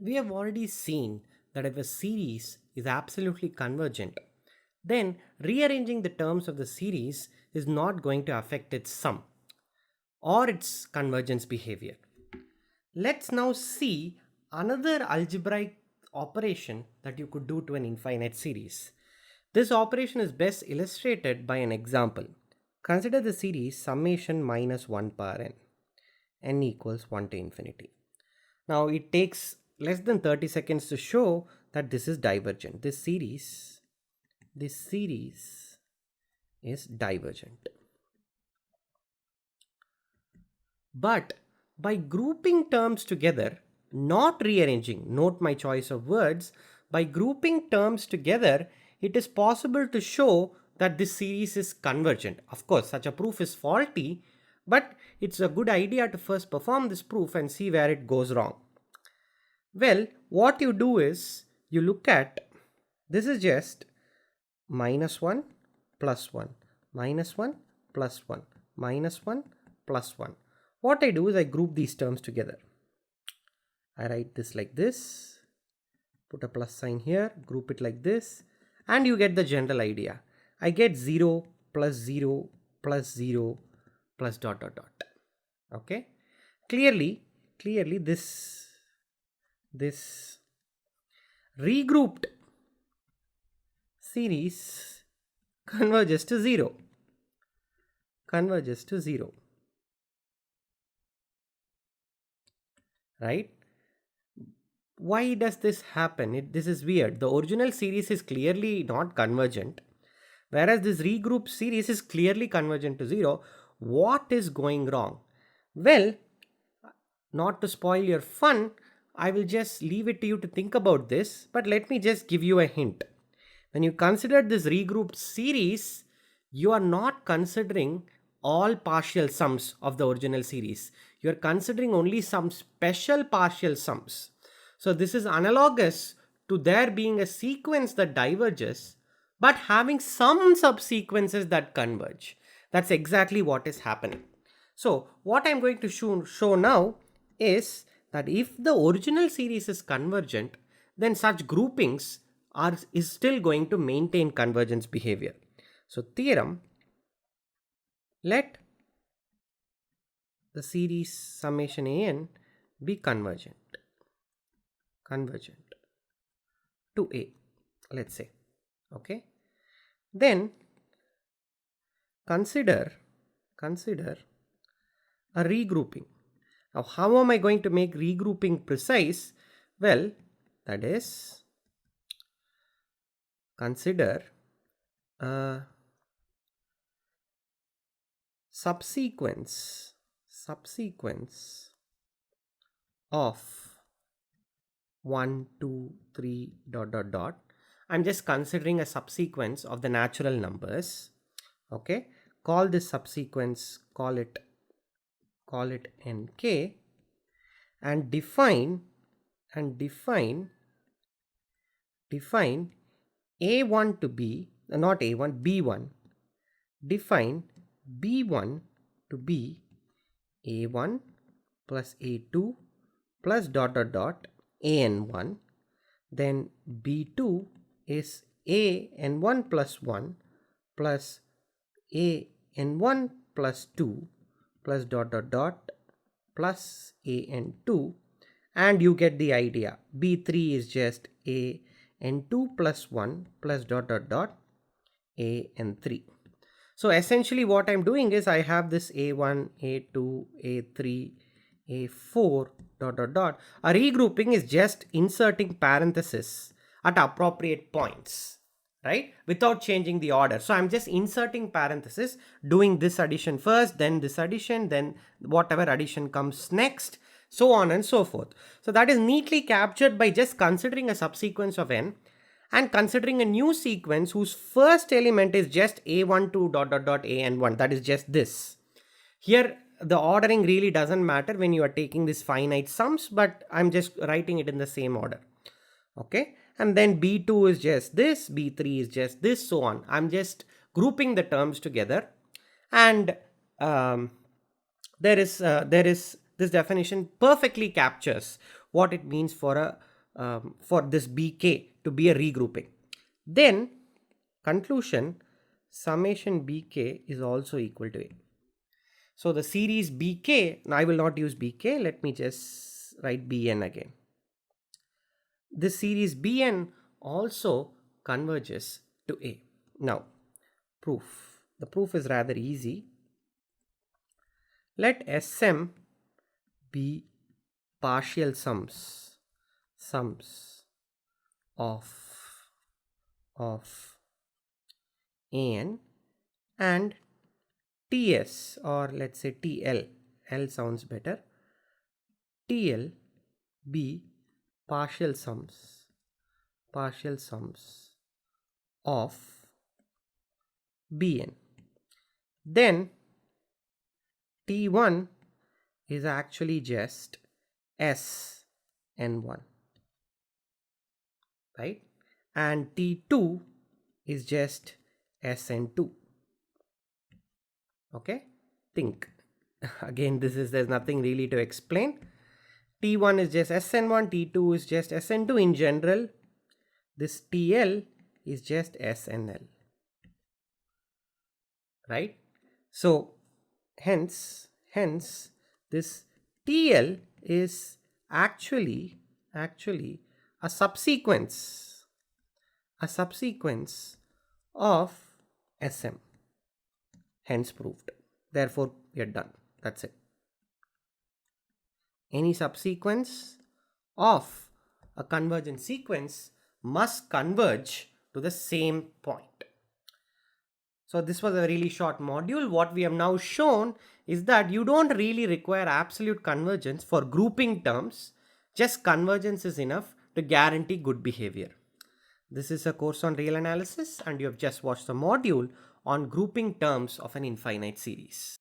we have already seen that if a series is absolutely convergent, then rearranging the terms of the series is not going to affect its sum or its convergence behavior. Let's now see another algebraic operation that you could do to an infinite series. This operation is best illustrated by an example. Consider the series summation minus 1 power n equals 1 to infinity. Now it takes less than 30 seconds to show that this is divergent. This series is divergent. But by grouping terms together, not rearranging, note my choice of words, by grouping terms together, it is possible to show that this series is convergent. Of course, such a proof is faulty, but it's a good idea to first perform this proof and see where it goes wrong. Well, what you do is you look at, this is just minus 1 plus 1, minus 1 plus 1, minus 1 plus 1. What I do is I group these terms together. I write this like this, put a plus sign here, group it like this, and you get the general idea. I get 0 plus 0 plus 0 plus dot dot dot. Okay? Clearly this regrouped series converges to 0. Right? Why does this happen? This is weird. The original series is clearly not convergent, whereas this regrouped series is clearly convergent to 0. What is going wrong? Well, not to spoil your fun, I will just leave it to you to think about this, but let me just give you a hint. When you consider this regrouped series, you are not considering all partial sums of the original series. You are considering only some special partial sums. So this is analogous to there being a sequence that diverges, but having some subsequences that converge. That's exactly what is happening. So what I'm going to show now is that if the original series is convergent, then such groupings is still going to maintain convergence behavior. So theorem, let the series summation an be convergent to A, let's say. Okay, then consider a regrouping. Now how am I going to make regrouping precise? Well, that is, consider a subsequence of 1, 2, 3 dot dot dot. I'm just considering a subsequence of the natural numbers. Okay, call this subsequence, call it nk, and define a1 to be not a1 b1. Define b1 to be a1 plus a2 plus dot dot dot an1. Then b2 is an1 plus 1 plus an1 plus 2 plus dot dot dot plus an2, and you get the idea. b3 is just an2 plus 1 plus dot dot dot an3. So essentially what I'm doing is I have this a1, a2, a3, a4 dot dot dot. A regrouping is just inserting parentheses at appropriate points, right, without changing the order. So I'm just inserting parentheses, doing this addition first, then this addition, then whatever addition comes next, so on and so forth. So that is neatly captured by just considering a subsequence of n and considering a new sequence whose first element is just a12 dot dot dot an1. That is just this. Here the ordering really doesn't matter when you are taking these finite sums, but I'm just writing it in the same order. Okay, and then b2 is just this, b3 is just this, so on. I'm just grouping the terms together, and there is this definition perfectly captures what it means for a for this bk to be a regrouping. Then conclusion, summation bk is also equal to a. So the series bk, now I will not use bk, let me just write bn again. This series bn also converges to a. Now proof. The proof is rather easy. Let Sm be partial sums of An and Ts, or let's say TL, L sounds better, TL be partial sums of Bn. Then T1 is actually just Sn1, right? And T2 is just Sn2. Okay, think again, there's nothing really to explain. T1 is just Sn1, T2 is just Sn2. In general, this TL is just SNL, right? So hence this TL is actually a subsequence of Sm, hence proved. Therefore we are done. That's it. Any subsequence of a convergent sequence must converge to the same point. So this was a really short module. What we have now shown is that you don't really require absolute convergence for grouping terms. Just convergence is enough to guarantee good behavior. This is a course on real analysis, and you have just watched the module on grouping terms of an infinite series.